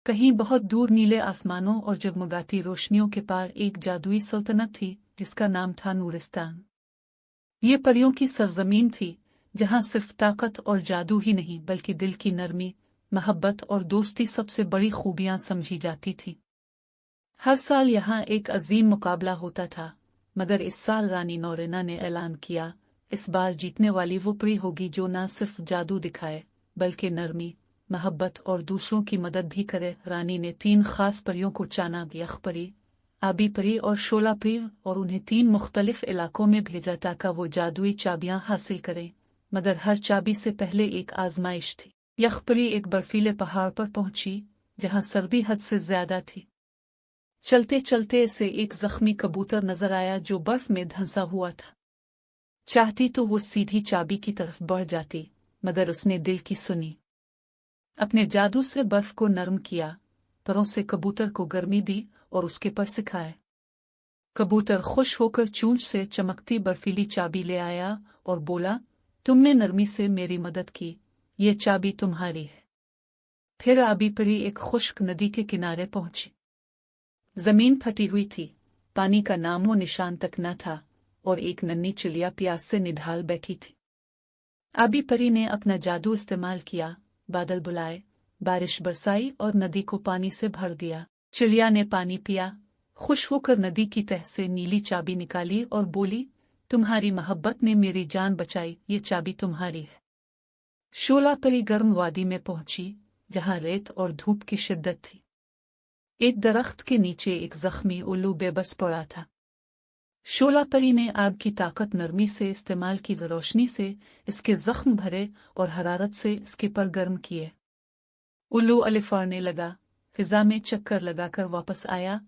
कहीं बहुत दूर नीले आसमानों और जगमगाती रोशनियों के पार एक जादुई सल्तनत थी जिसका नाम था नूरिस्तान। ये परियों की सरजमीन थी जहां सिर्फ ताकत और जादू ही नहीं बल्कि दिल की नरमी, मोहब्बत और दोस्ती सबसे बड़ी खूबियां समझी जाती थी। हर साल यहाँ एक अजीम मुकाबला होता था, मगर इस साल रानी नोरेना ने ऐलान किया, इस बार जीतने वाली वो परी होगी जो न सिर्फ जादू दिखाए बल्कि नरमी, मोहब्बत और दूसरों की मदद भी करे। रानी ने 3 खास परियों को चाना, यख परी, आबी परी और शोला परी, और उन्हें 3 मुख्तलिफ इलाकों में भेजा ताकि वो जादुई चाबियां हासिल करें। मगर हर चाबी से पहले एक आजमाइश थी। यख परी एक बर्फीले पहाड़ पर पहुंची जहां सर्दी हद से ज्यादा थी। चलते चलते से एक जख्मी कबूतर नजर आया जो बर्फ में धंसा हुआ था। चाहती तो वो सीधी चाबी की तरफ बढ़ जाती, मगर उसने दिल की सुनी। अपने जादू से बर्फ को नरम किया, परों से कबूतर को गर्मी दी और उसके पर सिखाए। कबूतर खुश होकर चूंच से चमकती बर्फीली चाबी ले आया और बोला, तुमने नरमी से मेरी मदद की, ये चाबी तुम्हारी है। फिर आबी परी एक खुश्क नदी के किनारे पहुंची। जमीन फटी हुई थी, पानी का नामो निशान तक न था और एक नन्ही चिड़िया प्यास से निढाल बैठी थी। आबी परी ने अपना जादू इस्तेमाल किया, बादल बुलाए, बारिश बरसाई और नदी को पानी से भर दिया। चिड़िया ने पानी पिया, खुश होकर नदी की तह से नीली चाबी निकाली और बोली, तुम्हारी मोहब्बत ने मेरी जान बचाई, ये चाबी तुम्हारी है। शोला परी गर्म वादी में पहुंची जहां रेत और धूप की शिद्दत थी। एक दरख्त के नीचे एक जख्मी उल्लू बेबस पड़ा था। शोला परी ने आग की ताकत नरमी से इस्तेमाल की, रोशनी से इसके जख्म भरे और हरारत से इसके पर गर्म किए। उल्लू अलिफाड़ने लगा, फिजा में चक्कर लगाकर वापस आया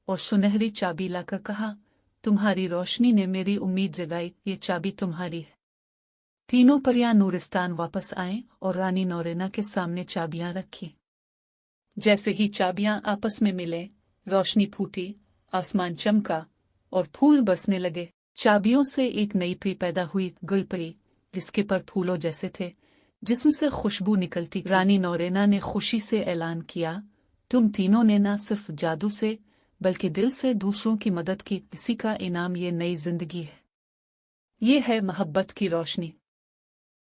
और सुनहरी चाबी लाकर कहा, तुम्हारी रोशनी ने मेरी उम्मीद जगाई, ये चाबी तुम्हारी है। तीनों परियां नूरिस्तान वापस आए और रानी नोरेना के सामने चाबियां रखी। जैसे ही चाबियां आपस में मिले, रोशनी फूटी, आसमान चमका और फूल बरसने लगे। चाबियों से एक नई परी पैदा हुई, गुलपरी, जिसके पर फूलों जैसे थे, जिस्म से खुशबू निकलती। रानी नोरेना ने खुशी से ऐलान किया, तुम तीनों ने न सिर्फ जादू से बल्कि दिल से दूसरों की मदद की, इसी का इनाम ये नई जिंदगी है। ये है मोहब्बत की रोशनी।